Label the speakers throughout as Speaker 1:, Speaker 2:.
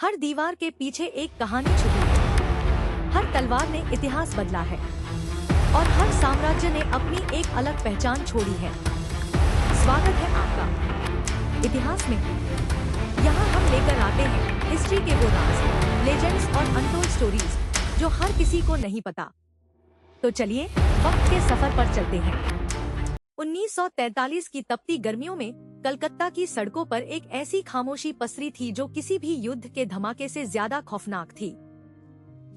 Speaker 1: हर दीवार के पीछे एक कहानी छुपी है। हर तलवार ने इतिहास बदला है और हर साम्राज्य ने अपनी एक अलग पहचान छोड़ी है। स्वागत है आपका इतिहास में। यहाँ हम लेकर आते हैं हिस्ट्री के वो राज, लेजेंड्स और अनटोल्ड स्टोरीज जो हर किसी को नहीं पता। तो चलिए वक्त के सफर पर चलते हैं। 1943 की तपती गर्मियों में कलकत्ता की सड़कों पर एक ऐसी खामोशी पसरी थी जो किसी भी युद्ध के धमाके से ज्यादा खौफनाक थी।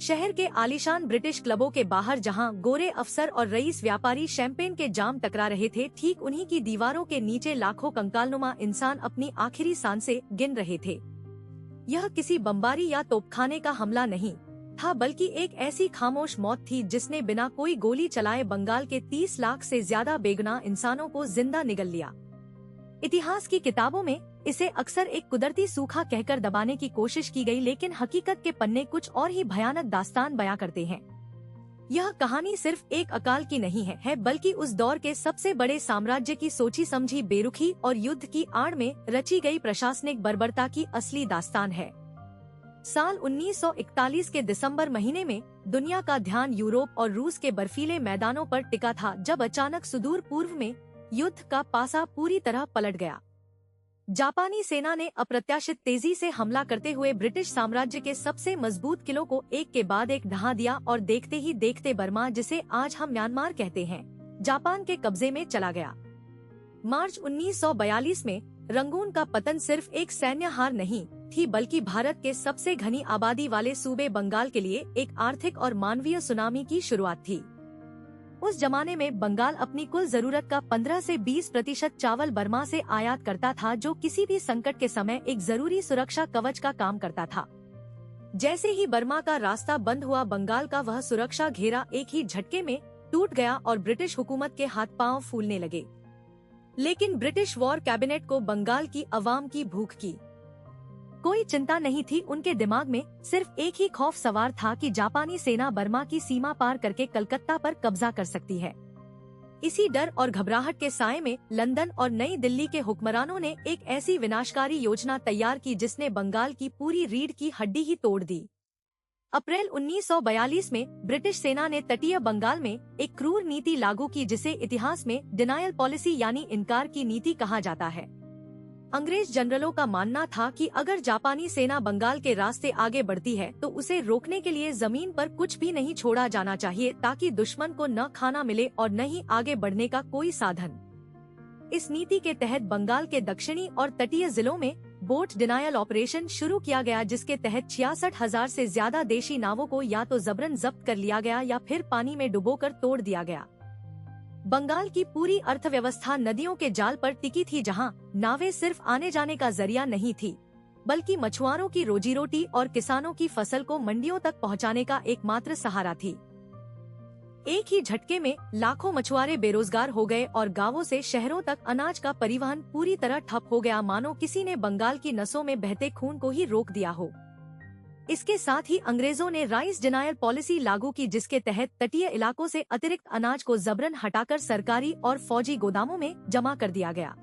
Speaker 1: शहर के आलीशान ब्रिटिश क्लबों के बाहर जहां गोरे अफसर और रईस व्यापारी शैंपेन के जाम टकरा रहे थे, ठीक उन्हीं की दीवारों के नीचे लाखों कंकालनुमा इंसान अपनी आखिरी सांसें गिन रहे थे। यह किसी बमबारी या तोपखाने का हमला नहीं था, बल्कि एक ऐसी खामोश मौत थी जिसने बिना कोई गोली चलाए बंगाल के 30 लाख से ज्यादा बेगुनाह इंसानों को जिंदा निगल लिया। इतिहास की किताबों में इसे अक्सर एक कुदरती सूखा कहकर दबाने की कोशिश की गई, लेकिन हकीकत के पन्ने कुछ और ही भयानक दास्तान बयां करते हैं। यह कहानी सिर्फ एक अकाल की नहीं है, बल्कि उस दौर के सबसे बड़े साम्राज्य की सोची समझी बेरुखी और युद्ध की आड़ में रची गई प्रशासनिक बर्बरता की असली दास्तान है। साल 1941 के दिसंबर महीने में दुनिया का ध्यान यूरोप और रूस के बर्फीले मैदानों पर टिका था, जब अचानक सुदूर पूर्व में युद्ध का पासा पूरी तरह पलट गया। जापानी सेना ने अप्रत्याशित तेजी से हमला करते हुए ब्रिटिश साम्राज्य के सबसे मजबूत किलों को एक के बाद एक ढहा दिया और देखते ही देखते बर्मा, जिसे आज हम म्यांमार कहते हैं, जापान के कब्जे में चला गया। मार्च 1942 में रंगून का पतन सिर्फ एक सैन्य हार नहीं थी, बल्कि भारत के सबसे घनी आबादी वाले सूबे बंगाल के लिए एक आर्थिक और मानवीय सुनामी की शुरुआत थी। उस जमाने में बंगाल अपनी कुल जरूरत का 15 से 20% चावल बर्मा से आयात करता था, जो किसी भी संकट के समय एक जरूरी सुरक्षा कवच का काम करता था। जैसे ही बर्मा का रास्ता बंद हुआ, बंगाल का वह सुरक्षा घेरा एक ही झटके में टूट गया और ब्रिटिश हुकूमत के हाथ पांव फूलने लगे। लेकिन ब्रिटिश वॉर कैबिनेट को बंगाल की अवाम की भूख की कोई चिंता नहीं थी। उनके दिमाग में सिर्फ एक ही खौफ सवार था कि जापानी सेना बर्मा की सीमा पार करके कलकत्ता पर कब्जा कर सकती है। इसी डर और घबराहट के साए में लंदन और नई दिल्ली के हुक्मरानों ने एक ऐसी विनाशकारी योजना तैयार की जिसने बंगाल की पूरी रीढ़ की हड्डी ही तोड़ दी। अप्रैल 1942 में ब्रिटिश सेना ने तटीय बंगाल में एक क्रूर नीति लागू की, जिसे इतिहास में डिनायल पॉलिसी यानी इनकार की नीति कहा जाता है। अंग्रेज जनरलों का मानना था कि अगर जापानी सेना बंगाल के रास्ते आगे बढ़ती है तो उसे रोकने के लिए जमीन पर कुछ भी नहीं छोड़ा जाना चाहिए, ताकि दुश्मन को न खाना मिले और न ही आगे बढ़ने का कोई साधन। इस नीति के तहत बंगाल के दक्षिणी और तटीय जिलों में बोट डिनायल ऑपरेशन शुरू किया गया, जिसके तहत 66,000 से ज्यादा देशी नावों को या तो जबरन जब्त कर लिया गया या फिर पानी में डुबोकर तोड़ दिया गया। बंगाल की पूरी अर्थव्यवस्था नदियों के जाल पर टिकी थी, जहां नावें सिर्फ आने जाने का जरिया नहीं थी, बल्कि मछुआरों की रोजी रोटी और किसानों की फसल को मंडियों तक पहुंचाने का एकमात्र सहारा थी। एक ही झटके में लाखों मछुआरे बेरोजगार हो गए और गांवों से शहरों तक अनाज का परिवहन पूरी तरह ठप हो गया, मानो किसी ने बंगाल की नसों में बहते खून को ही रोक दिया हो। इसके साथ ही अंग्रेजों ने राइस डिनायल पॉलिसी लागू की, जिसके तहत तटीय इलाकों से अतिरिक्त अनाज को जबरन हटाकर सरकारी और फौजी गोदामों में जमा कर दिया गया।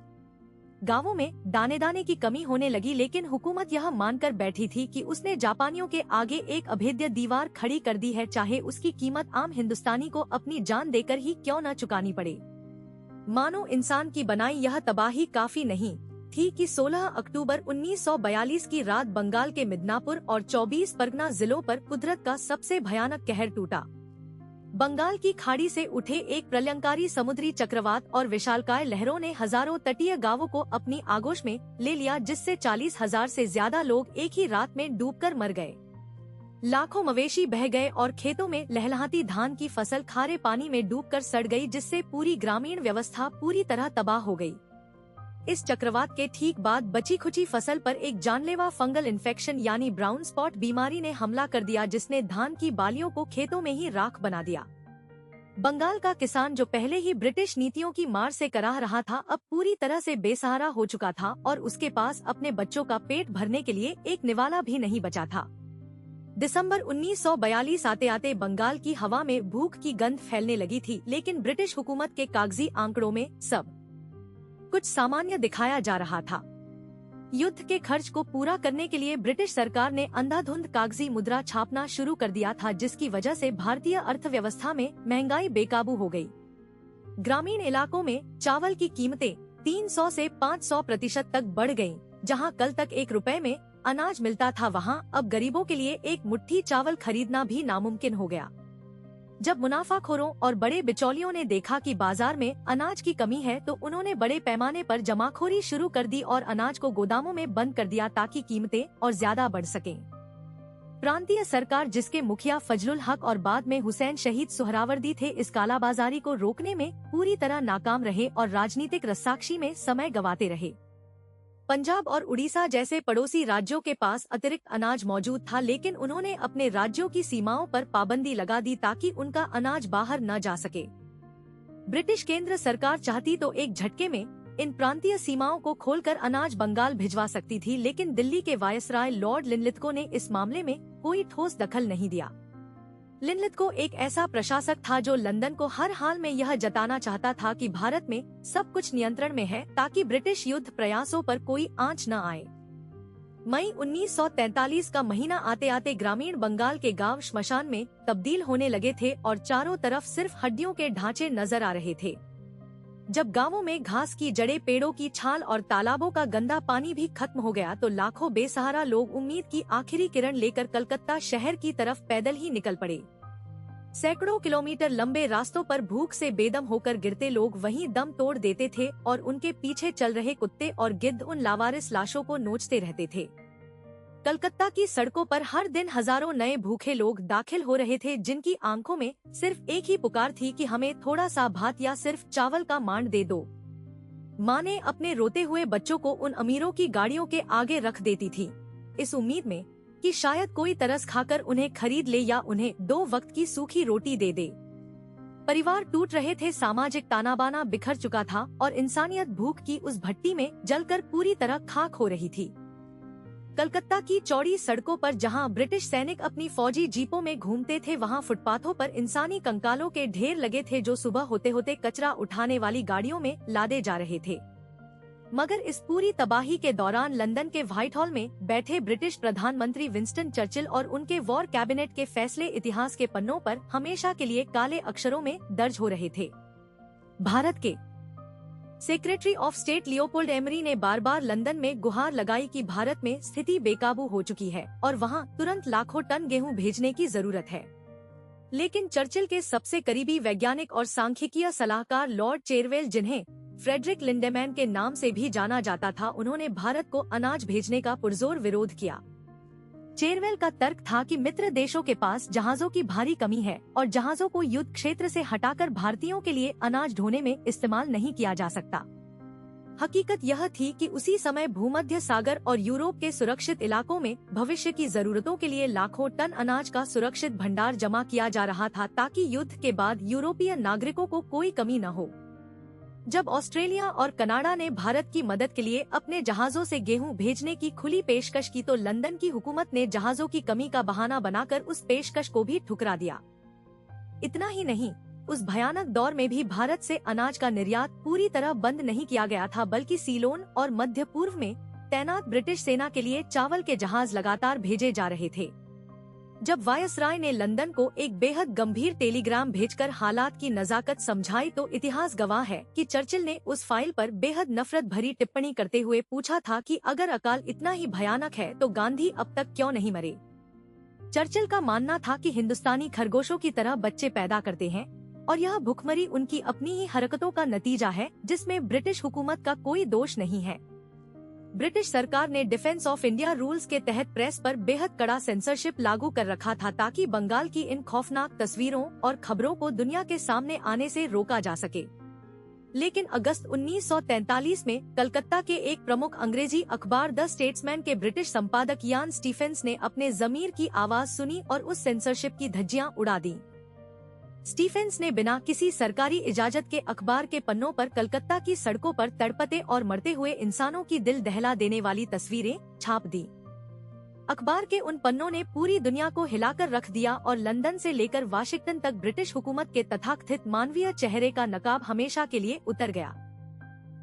Speaker 1: गांवों में दाने दाने की कमी होने लगी, लेकिन हुकूमत यह मानकर बैठी थी कि उसने जापानियों के आगे एक अभेद्य दीवार खड़ी कर दी है, चाहे उसकी कीमत आम हिंदुस्तानी को अपनी जान देकर ही क्यों न चुकानी पड़े। मानो इंसान की बनाई यह तबाही काफी नहीं थी कि 16 अक्टूबर 1942 की रात बंगाल के मिदनापुर और 24 परगना जिलों पर कुदरत का सबसे भयानक कहर टूटा। बंगाल की खाड़ी से उठे एक प्रलयंकारी समुद्री चक्रवात और विशालकाय लहरों ने हजारों तटीय गांवों को अपनी आगोश में ले लिया, जिससे 40,000 से ज्यादा लोग एक ही रात में डूबकर मर गए। लाखों मवेशी बह गए और खेतों में लहलहाती धान की फसल खारे पानी में डूबकर सड़ गई, जिससे पूरी ग्रामीण व्यवस्था पूरी तरह तबाह हो गई। इस चक्रवात के ठीक बाद बची खुची फसल पर एक जानलेवा फंगल इन्फेक्शन यानी ब्राउन स्पॉट बीमारी ने हमला कर दिया, जिसने धान की बालियों को खेतों में ही राख बना दिया। बंगाल का किसान, जो पहले ही ब्रिटिश नीतियों की मार से कराह रहा था, अब पूरी तरह से बेसहारा हो चुका था और उसके पास अपने बच्चों का पेट भरने के लिए एक निवाला भी नहीं बचा था। दिसंबर 1942 आते आते बंगाल की हवा में भूख की गंध फैलने लगी थी, लेकिन ब्रिटिश हुकूमत के कागजी आंकड़ों में सब कुछ सामान्य दिखाया जा रहा था। युद्ध के खर्च को पूरा करने के लिए ब्रिटिश सरकार ने अंधाधुंध कागजी मुद्रा छापना शुरू कर दिया था, जिसकी वजह से भारतीय अर्थव्यवस्था में महंगाई बेकाबू हो गई। ग्रामीण इलाकों में चावल की कीमतें 300 से 500% तक बढ़ गईं। जहां कल तक 1 रुपए में अनाज मिलता था, वहां अब गरीबों के लिए एक मुट्ठी चावल खरीदना भी नामुमकिन हो गया। जब मुनाफाखोरों और बड़े बिचौलियों ने देखा कि बाजार में अनाज की कमी है, तो उन्होंने बड़े पैमाने पर जमाखोरी शुरू कर दी और अनाज को गोदामों में बंद कर दिया ताकि कीमतें और ज्यादा बढ़ सकें। प्रांतीय सरकार, जिसके मुखिया फजलुल हक और बाद में हुसैन शहीद सुहरावर्दी थे, इस कालाबाजारी को रोकने में पूरी तरह नाकाम रहे और राजनीतिक रस्साकशी में समय गंवाते रहे। पंजाब और उड़ीसा जैसे पड़ोसी राज्यों के पास अतिरिक्त अनाज मौजूद था, लेकिन उन्होंने अपने राज्यों की सीमाओं पर पाबंदी लगा दी ताकि उनका अनाज बाहर न जा सके। ब्रिटिश केंद्र सरकार चाहती तो एक झटके में इन प्रांतीय सीमाओं को खोलकर अनाज बंगाल भिजवा सकती थी, लेकिन दिल्ली के वायसराय लॉर्ड लिनलिथगो ने इस मामले में कोई ठोस दखल नहीं दिया। लिनलिथगो एक ऐसा प्रशासक था जो लंदन को हर हाल में यह जताना चाहता था कि भारत में सब कुछ नियंत्रण में है, ताकि ब्रिटिश युद्ध प्रयासों पर कोई आंच न आए। मई 1943 का महीना आते आते ग्रामीण बंगाल के गांव श्मशान में तब्दील होने लगे थे और चारों तरफ सिर्फ हड्डियों के ढांचे नजर आ रहे थे। जब गांवों में घास की जड़ें, पेड़ों की छाल और तालाबों का गंदा पानी भी खत्म हो गया, तो लाखों बेसहारा लोग उम्मीद की आखिरी किरण लेकर कलकत्ता शहर की तरफ पैदल ही निकल पड़े। सैकड़ों किलोमीटर लंबे रास्तों पर भूख से बेदम होकर गिरते लोग वहीं दम तोड़ देते थे और उनके पीछे चल रहे कुत्ते और गिद्ध उन लावारिस लाशों को नोचते रहते थे। कलकत्ता की सड़कों पर हर दिन हजारों नए भूखे लोग दाखिल हो रहे थे, जिनकी आंखों में सिर्फ एक ही पुकार थी कि हमें थोड़ा सा भात या सिर्फ चावल का मांड दे दो। माँ ने अपने रोते हुए बच्चों को उन अमीरों की गाड़ियों के आगे रख देती थी, इस उम्मीद में कि शायद कोई तरस खाकर उन्हें खरीद ले या उन्हें 2 वक्त की सूखी रोटी दे दे। परिवार टूट रहे थे, सामाजिक तानाबाना बिखर चुका था और इंसानियत भूख की उस भट्टी में जलकर पूरी तरह खाक हो रही थी। कलकत्ता की चौड़ी सड़कों पर जहां ब्रिटिश सैनिक अपनी फौजी जीपों में घूमते थे, वहां फुटपाथों पर इंसानी कंकालों के ढेर लगे थे, जो सुबह होते होते कचरा उठाने वाली गाड़ियों में लादे जा रहे थे। मगर इस पूरी तबाही के दौरान लंदन के व्हाइट हॉल में बैठे ब्रिटिश प्रधानमंत्री विंस्टन चर्चिल और उनके वॉर कैबिनेट के फैसले इतिहास के पन्नों पर हमेशा के लिए काले अक्षरों में दर्ज हो रहे थे। भारत के secretary of state Leopold emery ने बार बार लंदन में गुहार लगाई कि भारत में स्थिति बेकाबू हो चुकी है और वहां तुरंत लाखों टन गेहूं भेजने की जरूरत है। लेकिन चर्चिल के सबसे करीबी वैज्ञानिक और सांख्यिकीय सलाहकार लॉर्ड चेरवेल, जिन्हें फ्रेडरिक लिंडेमैन के नाम से भी जाना जाता था, उन्होंने भारत को अनाज भेजने का पुरजोर विरोध किया। चेरवेल का तर्क था कि मित्र देशों के पास जहाजों की भारी कमी है और जहाजों को युद्ध क्षेत्र से हटाकर भारतीयों के लिए अनाज ढोने में इस्तेमाल नहीं किया जा सकता। हकीकत यह थी कि उसी समय भूमध्य सागर और यूरोप के सुरक्षित इलाकों में भविष्य की जरूरतों के लिए लाखों टन अनाज का सुरक्षित भंडार जमा किया जा रहा था, ताकि युद्ध के बाद यूरोपीय नागरिकों को कोई कमी न हो। जब ऑस्ट्रेलिया और कनाडा ने भारत की मदद के लिए अपने जहाजों से गेहूं भेजने की खुली पेशकश की, तो लंदन की हुकूमत ने जहाजों की कमी का बहाना बनाकर उस पेशकश को भी ठुकरा दिया। इतना ही नहीं, उस भयानक दौर में भी भारत से अनाज का निर्यात पूरी तरह बंद नहीं किया गया था, बल्कि सीलोन और मध्य पूर्व में तैनात ब्रिटिश सेना के लिए चावल के जहाज लगातार भेजे जा रहे थे। जब वायसराय ने लंदन को एक बेहद गंभीर टेलीग्राम भेजकर हालात की नजाकत समझाई, तो इतिहास गवाह है कि चर्चिल ने उस फाइल पर बेहद नफरत भरी टिप्पणी करते हुए पूछा था कि अगर अकाल इतना ही भयानक है तो गांधी अब तक क्यों नहीं मरे। चर्चिल का मानना था कि हिंदुस्तानी खरगोशों की तरह बच्चे पैदा करते हैं और यह भुखमरी उनकी अपनी ही हरकतों का नतीजा है, जिसमें ब्रिटिश हुकूमत का कोई दोष नहीं है। ब्रिटिश सरकार ने डिफेंस ऑफ इंडिया रूल्स के तहत प्रेस पर बेहद कड़ा सेंसरशिप लागू कर रखा था, ताकि बंगाल की इन खौफनाक तस्वीरों और खबरों को दुनिया के सामने आने से रोका जा सके। लेकिन अगस्त 1943 में कलकत्ता के एक प्रमुख अंग्रेजी अखबार द स्टेट्समैन के ब्रिटिश संपादक यान स्टीफेंस ने अपने जमीर की आवाज सुनी और उस सेंसरशिप की धज्जियां उड़ा दी। स्टीफेंस ने बिना किसी सरकारी इजाजत के अखबार के पन्नों पर कलकत्ता की सड़कों पर तड़पते और मरते हुए इंसानों की दिल दहला देने वाली तस्वीरें छाप दी। अखबार के उन पन्नों ने पूरी दुनिया को हिलाकर रख दिया और लंदन से लेकर वाशिंगटन तक ब्रिटिश हुकूमत के तथाकथित मानवीय चेहरे का नकाब हमेशा के लिए उतर गया।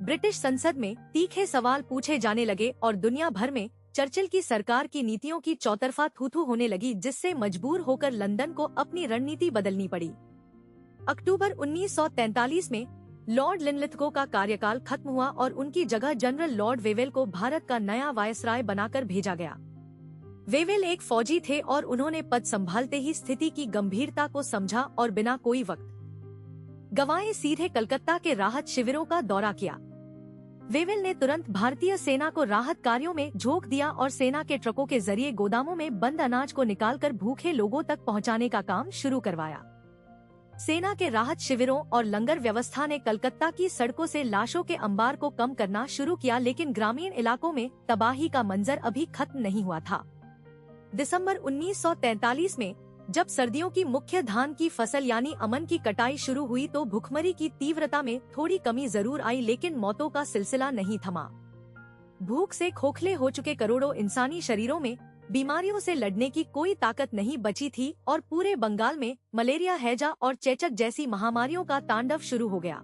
Speaker 1: ब्रिटिश संसद में तीखे सवाल पूछे जाने लगे और दुनिया भर में चर्चिल की सरकार की नीतियों की चौतरफा थू-थू होने लगी, जिससे मजबूर होकर लंदन को अपनी रणनीति बदलनी पड़ी। अक्टूबर 1943 में लॉर्ड लिनलिथगो का कार्यकाल खत्म हुआ और उनकी जगह जनरल लॉर्ड वेवेल को भारत का नया वायसराय बनाकर भेजा गया। वेवेल एक फौजी थे और उन्होंने पद संभालते ही स्थिति की गंभीरता को समझा और बिना कोई वक्त गंवाए सीधे कलकत्ता के राहत शिविरों का दौरा किया। वेवेल ने तुरंत भारतीय सेना को राहत कार्यों में झोंक दिया और सेना के ट्रकों के जरिए गोदामों में बंद अनाज को निकालकर भूखे लोगों तक पहुंचाने का काम शुरू करवाया। सेना के राहत शिविरों और लंगर व्यवस्था ने कलकत्ता की सड़कों से लाशों के अंबार को कम करना शुरू किया, लेकिन ग्रामीण इलाकों में तबाही का मंजर अभी खत्म नहीं हुआ था। दिसंबर 1943 में जब सर्दियों की मुख्य धान की फसल यानी अमन की कटाई शुरू हुई तो भुखमरी की तीव्रता में थोड़ी कमी जरूर आई, लेकिन मौतों का सिलसिला नहीं थमा। भूख से खोखले हो चुके करोड़ों इंसानी शरीरों में बीमारियों से लड़ने की कोई ताकत नहीं बची थी और पूरे बंगाल में मलेरिया, हैजा और चेचक जैसी महामारियों का तांडव शुरू हो गया।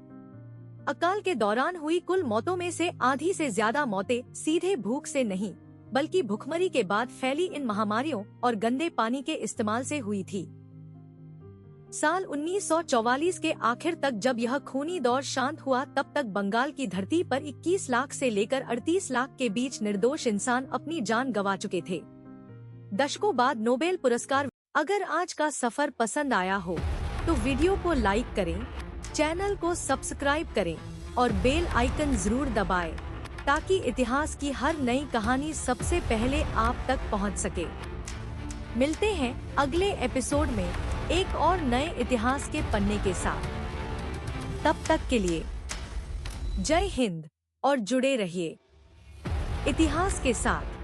Speaker 1: अकाल के दौरान हुई कुल मौतों में से आधी से ज्यादा मौतें सीधे भूख से नहीं बल्कि भुखमरी के बाद फैली इन महामारियों और गंदे पानी के इस्तेमाल से हुई थी। साल 1944 के आखिर तक जब यह खूनी दौर शांत हुआ तब तक बंगाल की धरती पर 21 लाख से लेकर 38 लाख के बीच निर्दोष इंसान अपनी जान गंवा चुके थे। दशकों बाद नोबेल पुरस्कार। अगर आज का सफर पसंद आया हो तो वीडियो को लाइक करें, चैनल को सब्सक्राइब करें और बेल आइकन जरूर दबाएं ताकि इतिहास की हर नई कहानी सबसे पहले आप तक पहुंच सके। मिलते हैं अगले एपिसोड में एक और नए इतिहास के पन्ने के साथ। तब तक के लिए जय हिंद और जुड़े रहिए इतिहास के साथ।